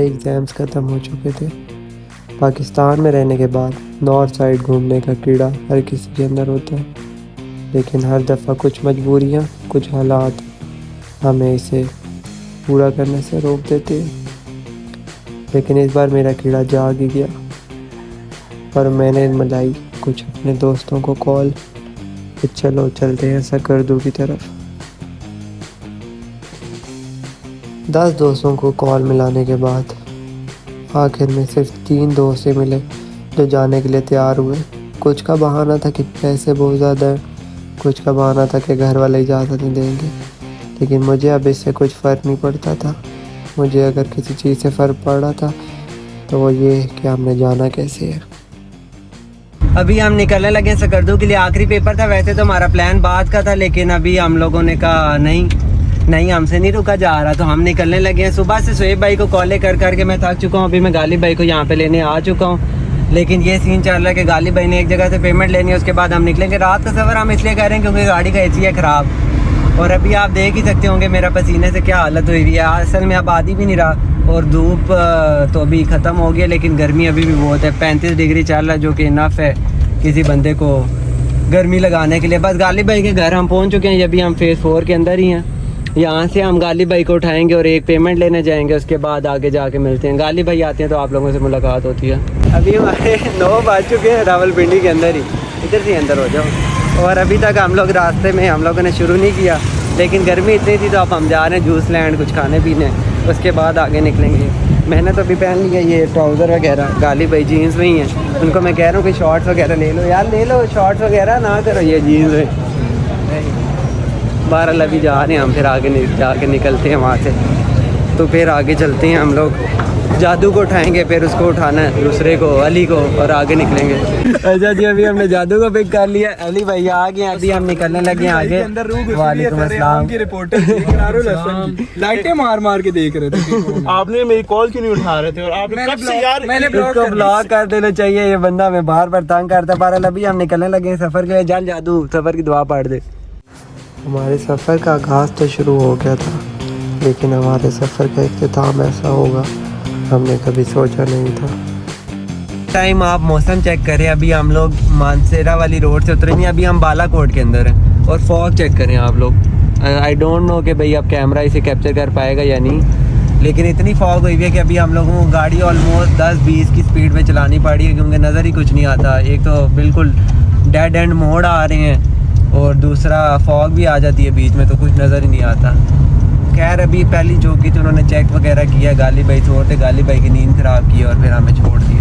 हमारे एग्ज़ाम्स ख़त्म हो चुके थे। पाकिस्तान में रहने के बाद नॉर्थ साइड घूमने का कीड़ा हर किसी के अंदर होता है, लेकिन हर दफ़ा कुछ मजबूरियाँ, कुछ हालात हमें इसे पूरा करने से रोक देते हैं। लेकिन इस बार मेरा कीड़ा जाग ही गया और मैंने मिलाई कुछ अपने दोस्तों को कॉल कि चलो चलते हैं सकरदू की तरफ। 10 दोस्तों को कॉल मिलाने के बाद आखिर में सिर्फ 3 दोस्त ही मिले जो जाने के लिए तैयार हुए। कुछ का बहाना था कि पैसे बहुत ज़्यादा हैं, कुछ का बहाना था कि घर वाले इजाज़त नहीं देंगे, लेकिन मुझे अब इससे कुछ फ़र्क नहीं पड़ता था। मुझे अगर किसी चीज़ से फ़र्क पड़ रहा था तो वो ये कि हमने जाना कैसे है। अभी हम निकलने लगे सकरदू के लिए। आखिरी पेपर था, वैसे तो हमारा प्लान बाद का था, लेकिन अभी हम लोगों ने कहा नहीं हमसे नहीं रुका जा रहा, तो हम निकलने लगे हैं। सुबह से शोएब भाई को कॉलें कर करके मैं थक चुका हूँ। अभी मैं गालिब भाई को यहाँ पे लेने आ चुका हूँ, लेकिन ये सीन चल रहा है कि गालिब भाई ने एक जगह से पेमेंट लेनी है, उसके बाद हम निकलेंगे। रात का सफ़र हम इसलिए कर रहे हैं क्योंकि गाड़ी का एसी है ख़राब, और अभी आप देख ही सकते होंगे मेरा पसीने से क्या हालत हुई है। असल में अब आदि भी नहीं रहा और धूप तो अभी ख़त्म हो गया, लेकिन गर्मी अभी भी बहुत है। 35 डिग्री चल रहा है, जो कि इनफ है किसी बंदे को गर्मी लगाने के लिए। बस गालिब भाई के घर हम पहुंच चुके हैं। अभी हम फेज़ 4 के अंदर ही हैं। यहाँ से हम गालिब भाई को उठाएंगे और एक पेमेंट लेने जाएंगे, उसके बाद आगे जाके मिलते हैं। गालिब भाई आते हैं तो आप लोगों से मुलाकात होती है। अभी हमारे 9 बज चुके हैं रावलपिंडी के अंदर ही। इधर से अंदर हो जाओ। और अभी तक हम लोग रास्ते में हम लोगों ने शुरू नहीं किया, लेकिन गर्मी इतनी थी तो अब हम जा रहे हैं जूस लैंड, कुछ खाने पीने, उसके बाद आगे निकलेंगे। मैंने तो अभी पहन लिया ये ट्राउज़र वगैरह, गालिब भाई जीन्स में ही हैं। उनको मैं कह रहा हूँ कि शॉर्ट्स वगैरह ले लो यार, ले लो शॉर्ट्स वगैरह, ना करो ये जीन्स में। बहरहाल अभी जा रहे हैं हम, फिर आगे जाके निकलते हैं वहाँ से, तो फिर आगे चलते हैं। हम लोग जादू को उठाएंगे, फिर उसको उठाना है दूसरे को, अली को, और आगे निकलेंगे। अच्छा जी, अभी हमने जादू को पिक कर लिया, अली भाई आ गए। अभी हम निकलने लगे हैं आगे। वालेकुम अस्सलाम की रिपोर्टर लाइटें मार के देख रहे थे। आपने मेरी कॉल क्यों नहीं उठा रहे थे? और आपने कब से यार इसको ब्लॉक कर देना चाहिए, ये बंदा हमें बार बार तंग करता है। बहरहाल अभी हम निकलने लगे हैं सफ़र के लिए। जान जादू सफ़र की दुआ पढ़ दे। हमारे सफ़र का आगाज़ तो शुरू हो गया था, लेकिन हमारे सफ़र का इख्तिताम ऐसा होगा हमने कभी सोचा नहीं था। टाइम आप मौसम चेक करें। अभी हम लोग मानसेरा वाली रोड से उतरे नहीं, अभी हम बालाकोट के अंदर हैं। और फॉग चेक करें आप लोग। आई डोंट नो कि भाई अब कैमरा इसे कैप्चर कर पाएगा या नहीं, लेकिन इतनी फॉग हुई है कि अभी हम लोगों को गाड़ी ऑलमोस्ट 10-20 की स्पीड में चलानी पड़ी है, क्योंकि नज़र ही कुछ नहीं आता। एक तो बिल्कुल डेड एंड मोड़ आ रहे हैं, और दूसरा फॉग भी आ जाती है बीच में, तो कुछ नज़र ही नहीं आता। खैर अभी पहली चौकी तो उन्होंने चेक वगैरह किया, गालिब भाई छोड़ते, गालिब भाई की नींद ख़राब की और फिर हमें छोड़ दिया।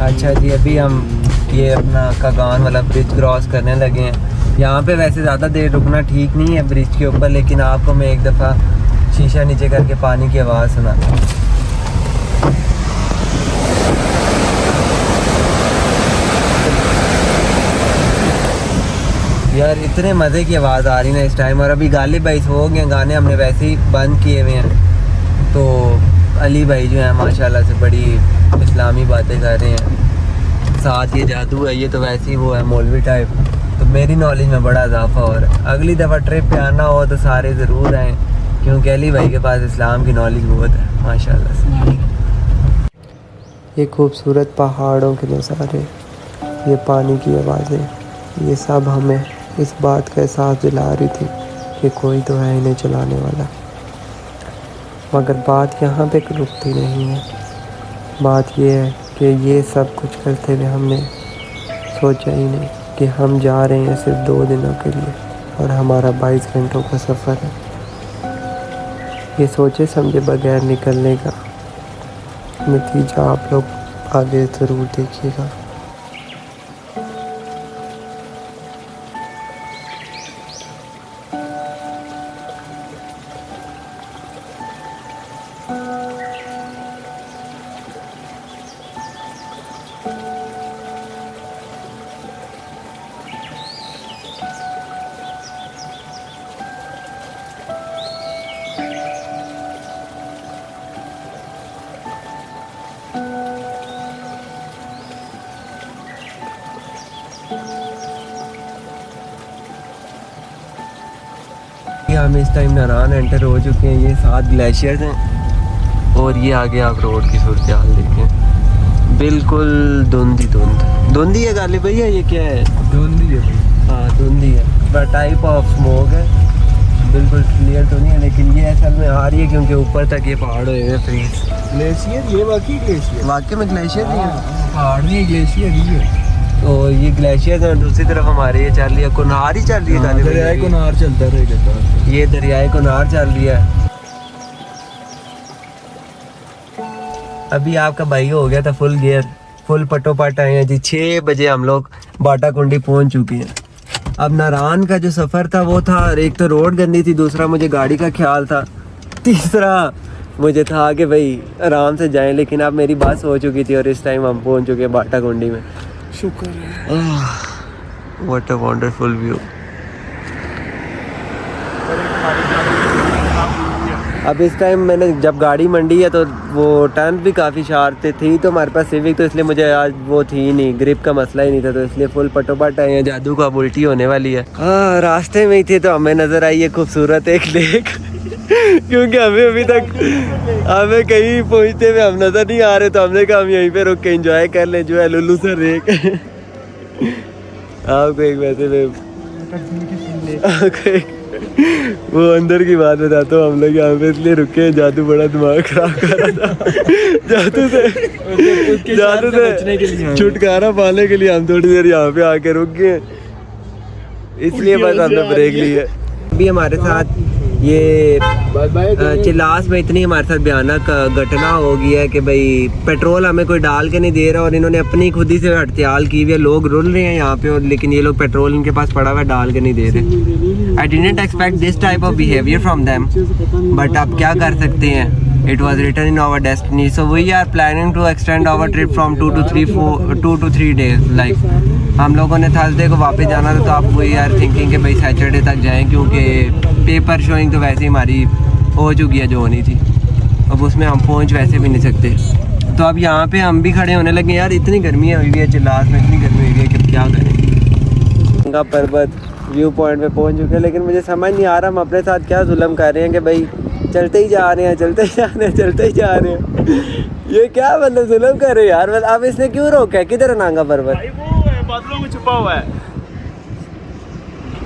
अच्छा जी, अभी हम ये अपना कागान वाला ब्रिज क्रॉस करने लगे हैं। यहाँ पे वैसे ज़्यादा देर रुकना ठीक नहीं है ब्रिज के ऊपर, लेकिन आपको मैं एक दफ़ा शीशा नीचे करके पानी की आवाज़ सुनाता हूँ। यार इतने मज़े की आवाज़ आ रही ना इस टाइम। और अभी गालिब भाई सो गए, गाने हमने वैसे ही बंद किए हुए हैं, तो अली भाई जो है माशाल्लाह से बड़ी इस्लामी बातें कर रहे हैं। साथ ये जादू है, ये तो वैसे ही वो है मौलवी टाइप। तो मेरी नॉलेज में बड़ा इजाफा हो रहा है। अगली दफ़ा ट्रिप पे आना हो तो सारे ज़रूर आएँ, क्योंकि अली भाई के पास इस्लाम की नॉलेज बहुत है माशाल्लाह से। ये खूबसूरत पहाड़ों के नज़ारे, ये पानी की आवाज़ें, ये सब हमें इस बात का एहसास दिला रही थी कि कोई तो है इन्हें चलाने वाला। मगर बात यहाँ पे रुकती नहीं है। बात ये है कि ये सब कुछ करते हुए हमने सोचा ही नहीं कि हम जा रहे हैं सिर्फ 2 दिनों के लिए, और हमारा 22 घंटों का सफ़र है। ये सोचे समझे बगैर निकलने का नतीजा आप लोग आगे ज़रूर देखिएगा। हम इस टाइम नारान एंटर हो चुके हैं। ये 7 ग्लेशियर्स हैं और ये आगे आप रोड की सूरत हाल देखें, बिल्कुल धुंधी है गालिब भैया, ये क्या है? धुंधी है भाई। हाँ धुंधी है, बट टाइप ऑफ स्मोक है, बिल्कुल क्लियर तो नहीं है, लेकिन ये असल में आ रही है क्योंकि ऊपर तक ये पहाड़ हुए हैं फ्रीज। ग्लेशियर, ये वाकई ग्लेशियर, वाकई में ग्लेशियर नहीं है, पहाड़ नहीं ग्लेशियर ही है। तो ये ग्लेशियर है, दूसरी तरफ हमारे ये चल रही है कुनहार ही चल रही है गालिब भैया, दरियाए कुनहार चलता रहेगा। ये दरियाए कुनहार चल रही है। अभी आपका भाई हो गया था फुल गियर, फुल पटोपट आए हैं जी। 6 बजे हम लोग बाटा कुंडी पहुंच चुके हैं। अब नारायण का जो सफ़र था वो था, एक तो रोड गंदी थी, दूसरा मुझे गाड़ी का ख्याल था, तीसरा मुझे था कि भाई आराम से जाएं, लेकिन अब मेरी बस हो चुकी थी और इस टाइम हम पहुंच चुके हैं बाटा कुंडी में। शुक्र है। What a wonderful view. अब इस टाइम मैंने जब गाड़ी मंडी है तो वो टर्न भी काफ़ी शार्प थी, तो हमारे पास सिविक, तो इसलिए मुझे आज वो थी ही नहीं, ग्रिप का मसला ही नहीं था, तो इसलिए फुल पटोपट आए हैं। जादू का उल्टी होने वाली है। रास्ते में ही थे तो हमें नज़र आई है खूबसूरत एक लेक क्योंकि हमें अभी तक हमें कहीं पहुंचते हुए हम नज़र नहीं आ रहे, तो हमने कहा हम यहीं पे रुक के एंजॉय कर लें, जो है लुल्लू सर लेक। आपको एक वैसे में वो अंदर की बात बताता हूँ, हम लोग यहाँ पे इसलिए रुके, जादू बड़ा दिमाग खराब कर रहा था। जादू से छुटकारा पाने के लिए हम थोड़ी देर यहाँ पे आके रुक गए, इसलिए बस हमने ब्रेक ली है। अभी हमारे साथ ये चिलास में इतनी हमारे साथ भयानक घटना हो गई है कि भाई पेट्रोल हमें कोई डाल के नहीं दे रहा, और इन्होंने अपनी खुद ही से हड़ताल की हुई है। लोग रुल रहे हैं यहाँ पे, और लेकिन ये लोग पेट्रोल इनके पास पड़ा हुआ डाल के नहीं दे रहे। I didn't expect this type of behaviour from them, but अब क्या कर सकते हैं, it was written in our destiny, so we are planning to extend our trip from 2 to 3 days. like हम लोगों ने थर्सडे को वापस जाना था, तो आप वी आर थिंकिंग कि भाई सैटरडे तक जाएं, क्योंकि पेपर शोइंग तो वैसे ही हमारी हो चुकी है जो होनी थी, अब उसमें हम पहुंच वैसे भी नहीं सकते। तो अब यहाँ पे हम भी खड़े होने लगे यार, इतनी गर्मी हुई है चिल्लास में, इतनी गर्मी हुई है कि क्या करें। गंगा पर्वत व्यू पॉइंट पे पहुँच चुके हैं, लेकिन मुझे समझ नहीं आ रहा हम अपने साथ क्या जुल्म कर रहे हैं कि भाई चलते ही जा रहे हैं, चलते ही जा रहे हैं, चलते ही जा रहे हैं। ये क्या मतलब जुल्म कर रहे हैं यार। मतलब अब इसने क्यों रोका है? किधर है नांगा पर्वत? बादलों में छुपा हुआ है।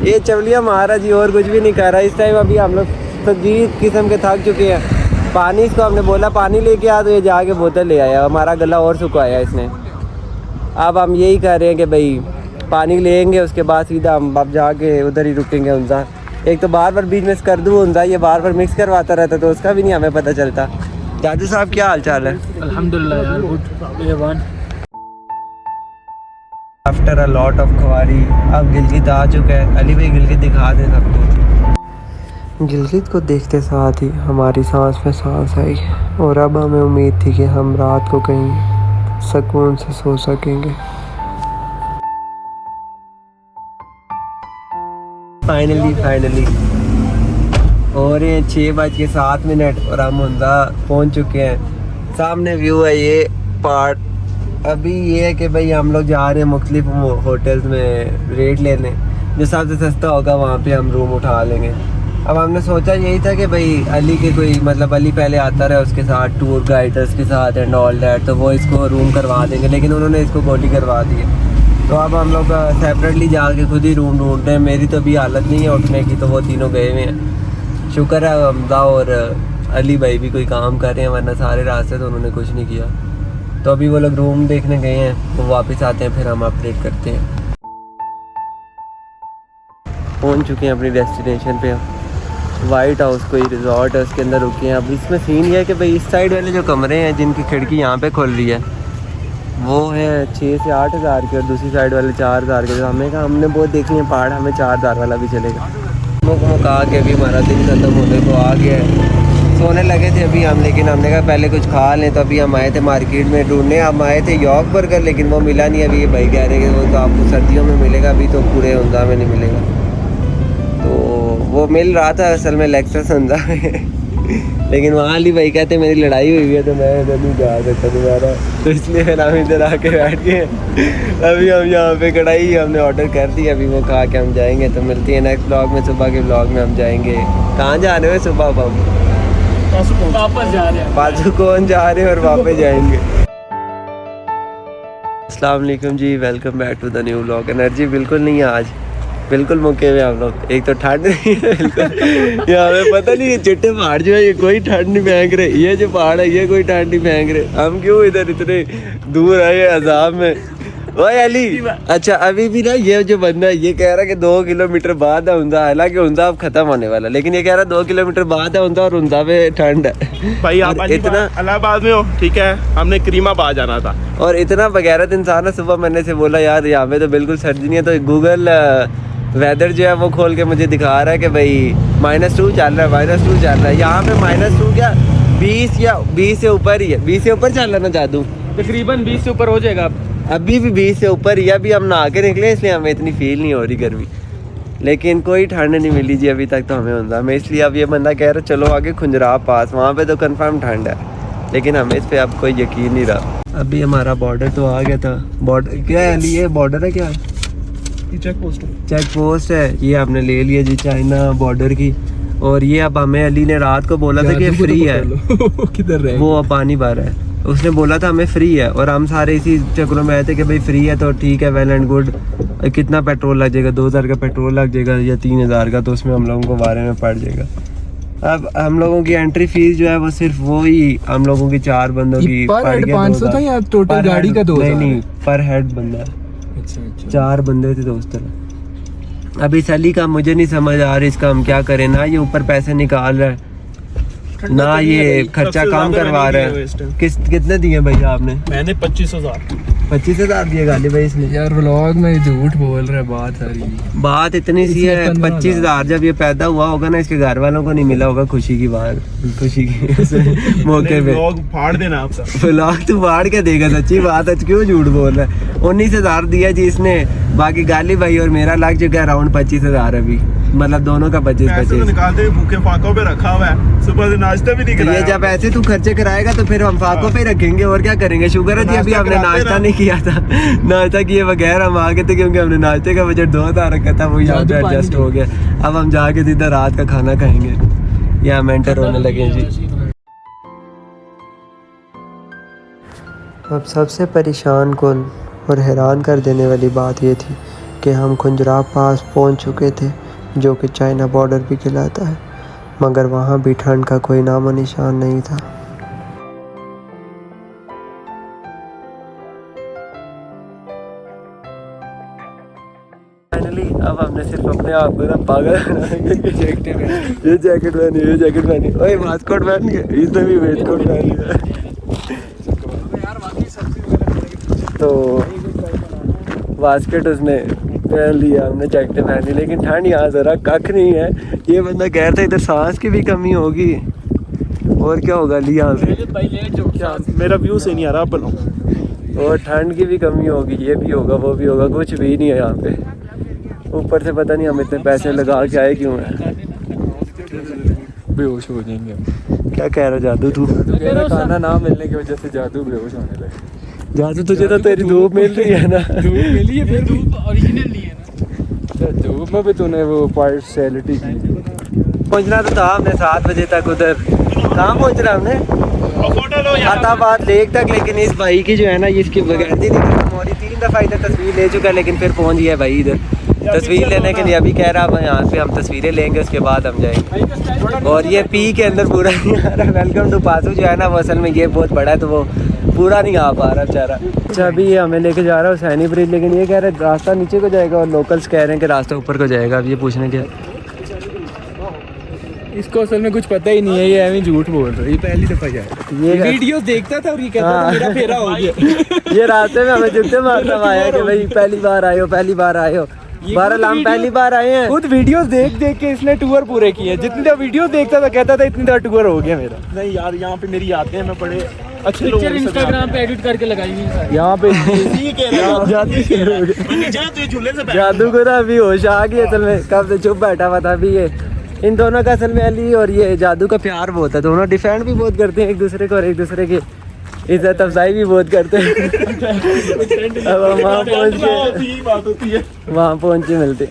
ये चवलिया महाराज जी और कुछ भी नहीं कर रहा इस टाइम। अभी हम लोग संगीत किस्म के थक चुके हैं। पानी इसको हमने बोला पानी लेके आ, तो ये जाके बोतल ले आया, हमारा गला और सुखाया इसने। अब हम यही कर रहे हैं कि भाई पानी लेंगे, उसके बाद सीधा हम अब जाके उधर ही रुकेंगे। उनका एक तो बार बार बीच में स्कर्दू होता है, ये बार बार मिक्स करवाता रहता, तो उसका भी नहीं हमें पता चलता। जादू साहब क्या हाल चाल है? अल्हम्दुलिल्लाह यार, good A one. After a lot of ख्वारी अब गिलगित आ चुका है। अली भाई गिलगित दिखा दे सबको। गिलगित को देखते साथ ही हमारी सांस में सांस आई, और अब हमें उम्मीद थी कि हम रात को कहीं सुकून से सो सकेंगे। फाइनली और ये 6:07 और हम हुंदा पहुंच चुके हैं। सामने व्यू है ये पार्ट। अभी ये है कि भाई हम लोग जा रहे हैं मुख्तलिफ होटल्स में रेट लेने, जो सबसे सस्ता होगा वहाँ पे हम रूम उठा लेंगे। अब हमने सोचा यही था कि भाई अली के कोई मतलब अली पहले आता रहा उसके साथ टूर गाइडर्स के साथ एंड ऑल दैट, तो वो इसको रूम करवा देंगे, लेकिन उन्होंने इसको गोली करवा दी है। तो अब हम लोग सेपरेटली जाके खुद ही रूम ढूंढ रहे हैं। मेरी तो अभी हालत नहीं है उठने की, तो वो तीनों गए हुए हैं। शुक्र है हमदा और अली भाई भी कोई काम कर रहे हैं, वरना सारे रास्ते तो उन्होंने कुछ नहीं किया। तो अभी वो लोग रूम देखने गए हैं, वो वापस आते हैं फिर हम अपडेट करते हैं। पहुंच चुके हैं अपनी डेस्टिनेशन पे। वाइट हाउस कोई रिजॉर्ट है, उसके अंदर रुके हैं। अब इसमें सीन ये है कि भाई इस साइड वाले जो कमरे हैं जिनकी खिड़की यहाँ पे खुल रही है वो है 6 से 8 हज़ार के, और दूसरी साइड वाले 4 हज़ार के। तो हमें कहा हमने बहुत देखी है पहाड़, हमें 4 हज़ार वाला भी चलेगा। मुका के अभी हमारा दिन खत्म होने को आ गया है, सोने लगे थे अभी हम, लेकिन हमने कहा पहले कुछ खा लें। तो अभी हम आए थे मार्केट में ढूंढने, हम आए थे यॉर्क बर्गर, लेकिन वो मिला नहीं। अभी ये भाई कह रहे हैं कि वो तो आपको सर्दियों में मिलेगा, अभी तो पूरे हुंदा में नहीं मिलेगा। तो वो मिल रहा था असल में लेक्सस हुंदा में लेकिन वहाँ अली भाई कहते मेरी लड़ाई हुई है तो मैं इधर नहीं जा सकता दोबारा, तो इसलिए फिर हम इधर आके बैठ गए। अभी हम यहाँ पे कढ़ाई हमने ऑर्डर कर दी, अभी वो खा के हम जाएंगे। तो मिलती है नेक्स्ट ब्लॉग में, सुबह के ब्लॉग में हम जाएंगे। कहाँ जा रहे हो सुबह? अब वापस जा रहे हैं। पासुकोन जा रहे हैं और वापस जाएंगे। अस्सलाम वालेकुम जी, welcome back to the new vlog. Energy बिल्कुल नहीं है आज, बिल्कुल मुक्के हुए हम लोग। एक तो ठंड नहीं है बिल्कुल, यहाँ पे पता नहीं ये चिट्टे पहाड़ जो है ये कोई ठंड नहीं फेंक रहे, ये जो पहाड़ है ये कोई ठंड नहीं फेंक रहे। हम क्यों इधर इतने दूर आए अजाब में। ओए अली, अच्छा अभी भी ना ये जो बंदा है ये कह रहा है कि 2 किलोमीटर बाद है उंदा, हालांकि उंदा अब खत्म होने वाला, लेकिन ये कह रहा है 2 किलोमीटर बाद है उंदा और उंदा पे ठंड है। भाई आप और इतना इलाहाबाद में हो, ठीक है, हमने करीमाबाद जाना था। और इतना बगैरत इंसान है। सुबह मैंने से बोला यार यहाँ पे तो बिल्कुल सर्दी नहीं है, तो गूगल वेदर जो है वो खोल के मुझे दिखा रहा है कि भाई -2 चल रहा है, -2 चल रहा है। यहाँ पे -2 क्या 20 या 20 से ऊपर ही है, 20 से ऊपर चल रहा है ना जादू, तकरीबन 20 से ऊपर हो जाएगा। अभी भी 20 से ऊपर ही है। अभी हम नहा के निकले इसलिए हमें इतनी फील नहीं हो रही गर्मी, लेकिन कोई ठंड नहीं मिली जी अभी तक तो हमें होता हमें। इसलिए अब ये बंदा कह रहा चलो आगे खुंजराब पास, वहाँ पे तो कंफर्म ठंड है, लेकिन हमें इस पे अब कोई यकीन नहीं रहा। अभी हमारा बॉर्डर तो आ गया था। बॉर्डर क्या है अली, ये बॉर्डर है क्या? चेक पोस्ट चेक पोस्ट है, ये आपने ले लिया जी चाइना बॉर्डर की। और ये अब हमें अली ने रात को बोला था कि फ्री है, किधर रहे वो अब पानी भर है, उसने बोला था हमें फ्री है और हम सारे इसी चक्रों में आए थे कि भाई फ्री है तो ठीक है, वेल एंड गुड। कितना पेट्रोल लग जाएगा? 2000 का पेट्रोल लग जाएगा या 3000 का, तो उसमें हम लोगों को बारे में पड़ जाएगा। अब हम लोगों की एंट्री फीस जो है वो सिर्फ वो ही हम लोगों की 4 बंदों की पर पड़ हेड गया 500 था या टोटल गाड़ी का 2000? नहीं, पर हेड बंदा, अच्छा 4 बंदे थे दोस्त। अब इस अली का मुझे नहीं समझ आ रहा, इसका हम क्या करें। ना ये ऊपर पैसे निकाल रहा है, ना ये खर्चा कम करवा रहा है। कितने दिए भैया आपने? मैंने 25,000। 25,000 दिए गाली भाई इसने। यार व्लॉग में झूठ बोल रहा है, बात सारी बात इतनी सी है, 25,000 जब ये पैदा हुआ होगा ना इसके घर वालों को नहीं मिला होगा खुशी की बात, खुशी की मौके पे। व्लॉग फाड़ देना आप सब। व्लॉग तू फाड़ के देगा, सच्ची बात है, क्यों झूठ बोल रहा है। 19,000 दिया जी इसने, बाकी गाली भाई और मेरा लग चुका है अराउंड 25,000 अभी, मतलब दोनों का 25-25। निकालते भूखे फाकों पे रखा हुआ है, सुबह से नाश्ता भी नहीं तो ये कराया। जब ऐसे तू खर्चे कराएगा तो फिर हम फाकों पे रखेंगे और क्या करेंगे। शुक्र है जी अभी हमने नाश्ता नहीं किया था, नाश्ता किए बगैर हम आ गए थे, क्योंकि हमने नाश्ते का बजट 2000 रखा था, वो यहाँ पे एडजस्ट हो गया। अब हम जाके सीधा रात का खाना खाएंगे, यहाँ मेंटर होने लगे जी। अब सबसे परेशान कुन और हैरान कर देने वाली बात ये थी कि हम खुंजराब पास पहुंच चुके थे, जो कि चाइना बॉर्डर भी कहलाता है, मगर वहाँ भी ठंड का कोई नामो निशान नहीं था। फाइनली अब हमने सिर्फ अपने आप को ना पागल ये जैकेट पहनी, ओए वास्कोट पहन के, इसने भी वेस्टकोट पहन लिया। तो वास्केट उसने पहन लिया, हमने जैकेट पहन ली, लेकिन ठंड यहाँ ज़रा कख नहीं है। ये बंदा कह रहा था इधर सांस की भी कमी होगी, और क्या होगा ली यहाँ से, मेरा व्यू से नहीं आ रहा बनाओ। और ठंड की भी कमी होगी, ये भी होगा वो भी होगा, कुछ भी नहीं है यहाँ पे। ऊपर से पता नहीं हम इतने पैसे लगा के आए क्यों हैं। बेहोश हो जाएंगे। क्या कह रहा जादू तू? खाना ना मिलने की वजह से जादू बेहोश होने लगे। जादू तुझे तो तेरी धूप मिल रही है ना। धूप मिली है, फिर धूप ओरिजिनल नहीं है ना। धूप में भी तूने वो पार्शियलिटी की। पहुंचना तो था हमने 7 बजे तक उधर। कहाँ पहुंच रहा हमने? अताबाद लेक तक, लेकिन इस भाई की जो है ना इसकी बगैरती नहीं खत्म हो रही। 3 दफ़ा इधर तस्वीर ले चुका है, लेकिन फिर पहुंच गया भाई इधर तस्वीर लेने के लिए। अभी कह रहा है यहाँ पे हम तस्वीरें लेंगे, उसके बाद हम जाएंगे। और ये पी के अंदर पूरा नहीं आ रहा। वेलकम टू पासू जो है ना वो असल में ये बहुत बड़ा है, तो वो पूरा नहीं आ पा रहा बेचारा। अच्छा अभी ये हमें लेके जा रहा है हुसैनी ब्रिज, लेकिन ये कह रहे हैं रास्ता नीचे को जाएगा और लोकल्स कह रहे हैं कि रास्ता ऊपर को जाएगा। अब ये पूछने के इसको असल में कुछ पता ही नहीं है, ये ऐਵੇਂ झूठ बोल रहा है। ये पहली दफा जाए, ये वीडियोस देखता था और ये कहता था मेरा फेरा हो गया। ये रास्ते में हमें जुत्ते मारता आया कि भाई पहली बार आए हो। बहरहाल हम पहली बार आए हैं। खुद वीडियोस देख के इसने टूर पूरे किए। जितनी वीडियोस देखता था कहता था इतनी टूर हो गया मेरा। नहीं यार, यहाँ पे मेरी यादें हैं, मैं बड़े अच्छे लोगों से इंस्टाग्राम पे एडिट करके लगाई हुई है यहाँ पे जादू को ना अभी होश आ गई असल में, कब से चुप बैठा हुआ था। अभी ये इन दोनों का असल में अली और ये जादू का प्यार बहुत है, दोनों डिफेंड भी बहुत करते हैं एक दूसरे को और एक दूसरे की इज्जत अफजाई भी बहुत करते हैं। अब हम वहाँ पहुँच के मिलते।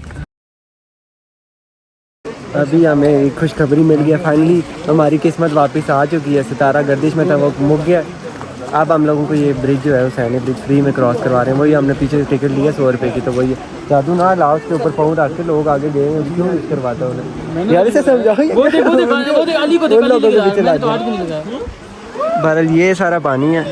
अभी हमें एक खुशखबरी मिल गया, फाइनली हमारी किस्मत वापस आ चुकी है। सितारा गर्दिश में था, वो मुक गया। अब हम लोगों को ये ब्रिज जो है हुसैनी ब्रिज फ्री में क्रॉस करवा रहे हैं। वही हमने पीछे टिकट लिया 100 रुपये की, तो वही जादू ना लास्ट के ऊपर पाँव रख के लोग आगे गए हैं, क्यों करवाता उन्हें यार से समझाओ। बहरहाल ये सारा पानी है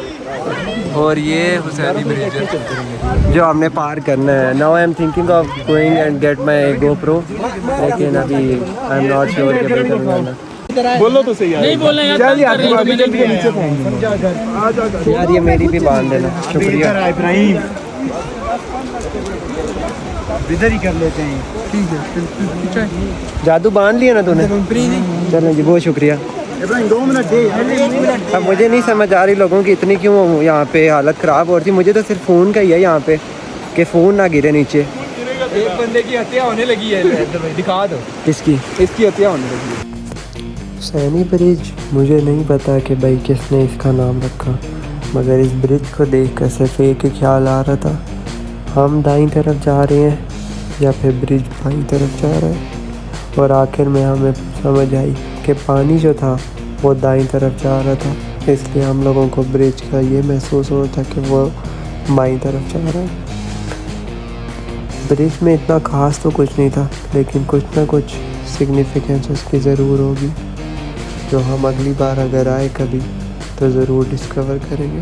और ये हुसैनी ब्रिज है जो हमने पार करना है। Now I am thinking of going and get my GoPro, लेकिन अभी आई एम नॉट श्योर कि मैं करूँगा। बोलो तो सही यार। नहीं बोलना यार, चल यार, कर रहे हैं, के नीचे फेंक यार ये मेरी भी बांध देना, शुक्रिया। इब्राहिम इधर ही कर लेते हैं। ठीक है, जादू बांध लिया ना तूने? चलो जी, बहुत शुक्रिया। इब्राहिम 2 मिनट दे। अब मुझे नहीं समझ आ रही लोगों की इतनी क्यों यहाँ पे हालत ख़राब हो रही थी। मुझे तो सिर्फ फ़ोन का ही है यहाँ पे कि फ़ोन ना गिरे नीचे। एक बंदे की हत्या होने लगी है, दिखा दो। किसकी? इसकी हत्या होने लगी है। हुसैनी ब्रिज, मुझे नहीं पता कि भाई किसने इसका नाम रखा, मगर इस ब्रिज को देखकर सिर्फ एक ही ख्याल आ रहा था, हम दाईं तरफ जा रहे हैं या फिर ब्रिज बाईं तरफ जा रहा है। और आखिर में हमें समझ आई कि पानी जो था वो दाईं तरफ जा रहा था, इसलिए हम लोगों को ब्रिज का ये महसूस हो रहा था कि वो बाईं तरफ जा रहा है। ब्रिज में इतना ख़ास तो कुछ नहीं था, लेकिन कुछ ना कुछ सिग्निफिकेंस उसकी ज़रूर होगी, जो हम अगली बार अगर आए कभी तो ज़रूर डिस्कवर करेंगे।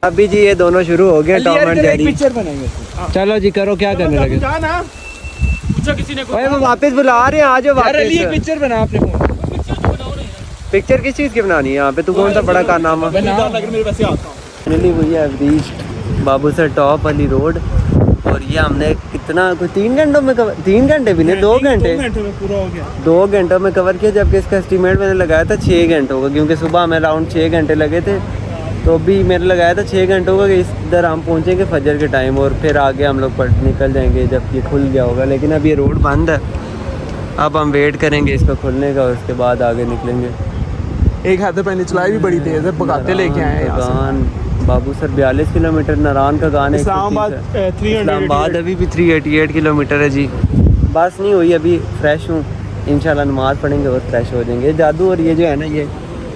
अभी जी ये दोनों शुरू हो गए टॉम एंड जेरी। पिक्चर बनाएंगे। चलो जी, करो क्या करने लगे। जाना पूछा किसी ने ओए वो वापस बुला रहे हैं, आ जाओ यार अली एक वापस। पिक्चर बना आपने फोन। पिक्चर किस चीज़ की बनानी है यहाँ पे? तू कौन सा बड़ा कारनामा? लग मेरे वैसे आता हूँ। फाइनली वही है रीच्ड बाबू सर टॉप वाली रोड। और ये हमने कितना, कोई 3 घंटों में कवर, 3 घंटे भी नहीं, 2 घंटे, 2 घंटे में पूरा हो गया। 2 घंटों में कवर किया, जबकि इसका एस्टीमेट मैंने लगाया था 6 घंटों का, क्योंकि सुबह हमें अराउंड 6 घंटे लगे थे। तो अभी मैंने लगाया था 6 घंटों का कि इधर हम पहुँचेंगे फजर के टाइम, और फिर आगे हम लोग निकल जाएंगे जब ये खुल गया होगा। लेकिन अब ये रोड बंद है, अब हम वेट करेंगे इसका खुलने का और उसके बाद आगे निकलेंगे। एक हाथ पहले चलाई भी बड़ी तेज है, पकाते लेके आए हैं यहाँ से। गान बाबू सर 42 किलोमीटर, नारायण का गान है इस्लामाबाद 300, इस्लामाबाद अभी भी 388 किलोमीटर है जी। बस नहीं हुई अभी, फ्रेश हूँ, इंशाल्लाह नमाज़ पढ़ेंगे और फ्रेश हो जाएंगे। जादू और ये जो है ना,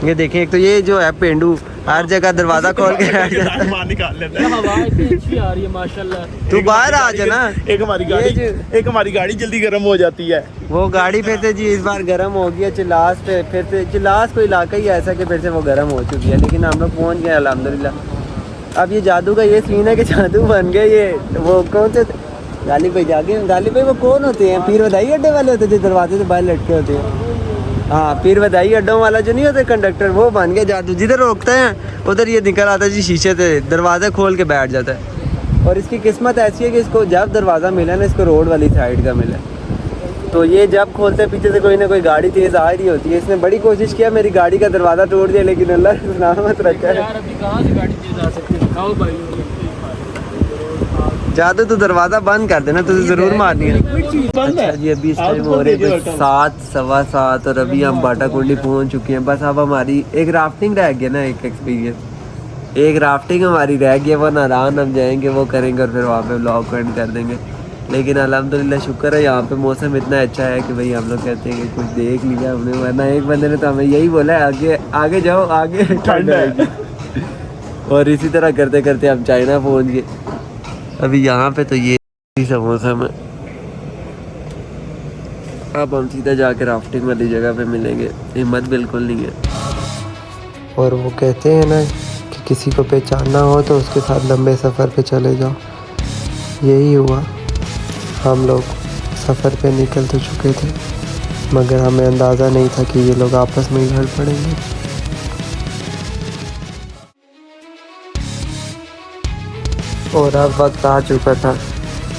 ये देखें, एक तो ये जो है पेंडू हर जगह दरवाज़ा खोल के बैठ जाता है। मार निकाल लेता है। हवा इतनी अच्छी आ रही है माशाल्लाह। तू बाहर आ जा ना। एक हमारी गाड़ी जल्दी गर्म हो जाती है। वो गाड़ी फिर से जी इस बार गर्म हो गया चिल्लास पे, फिर से चिल्लास कोई इलाका ही ऐसा कि फिर से वो गर्म हो चुकी है। लेकिन हम लोग पहुँच गए अल्हम्दुलिल्लाह। अब ये जादू का ये सीन है कि जादू बन गए ये, वो कौन से गाली भाई जाके, गाली भाई वो कौन होते हैं? पीर वधाई अड्डे वाले होते जो दरवाजे से बाहर लटके होते हैं। हाँ, पीर वधाई अड्डों वाला जो नहीं होता कंडक्टर, वो बन गया जादू। जिधर रोकते हैं उधर ये निकल आता है जी, शीशे से दरवाज़ा खोल के बैठ जाता है। और इसकी किस्मत ऐसी है कि इसको जब दरवाज़ा मिला ना, इसको रोड वाली साइड का मिला, तो ये जब खोलते पीछे से कोई ना कोई गाड़ी तेज़ आ रही होती है। इसने बड़ी कोशिश किया मेरी गाड़ी का दरवाज़ा तोड़ दिया, लेकिन अल्लाह ने सलामत रखा है। यार अभी कहाँ से गाड़ी तेज आ सकती है? दिखाओ भाई। जादू तो दरवाज़ा बंद कर देना, तुझे ज़रूर मारनी है। अच्छा जी, अभी इस टाइम हो रहे हैं 7, सवा 7 और अभी हम बाटाकुंडी पहुंच चुके हैं। बस अब हमारी एक राफ्टिंग रह गया ना, एक एक्सपीरियंस, एक राफ्टिंग हमारी रह गई है। वो नारायण हम जाएंगे, वो करेंगे और फिर वहाँ पे व्लॉग एंड कर देंगे। लेकिन अल्हम्दुलिल्लाह शुक्र है यहाँ पे मौसम इतना अच्छा है कि भाई हम लोग कहते हैं कि कुछ देख लिया हमने, वरना एक बंदे ने तो हमें यही बोला है आगे आगे जाओ, आगे ठंड आएगी। और इसी तरह करते करते हम चाइना पहुँच गए। अभी यहाँ पे तो ये सब मौसम है। अब हम सीधा जाकर राफ्टिंग वाली जगह पे मिलेंगे, हिम्मत बिल्कुल नहीं है। और वो कहते हैं ना कि किसी को पहचानना हो तो उसके साथ लंबे सफ़र पे चले जाओ। यही हुआ, हम लोग सफ़र पे निकल तो चुके थे, मगर हमें अंदाज़ा नहीं था कि ये लोग आपस में ही लड़ पड़ेंगे। और अब वक्त आ चुका था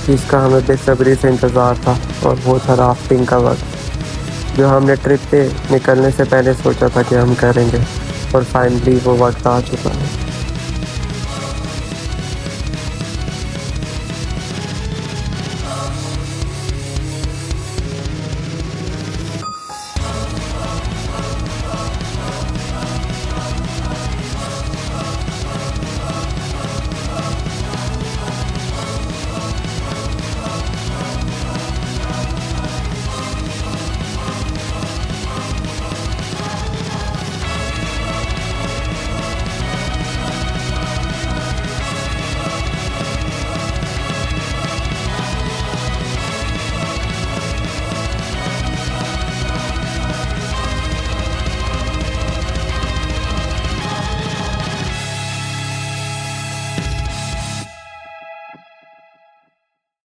जिसका हमें बेसब्री से इंतज़ार था, और वो था राफ्टिंग का वक्त, जो हमने ट्रिप पे निकलने से पहले सोचा था कि हम करेंगे, और फाइनली वो वक्त आ चुका है।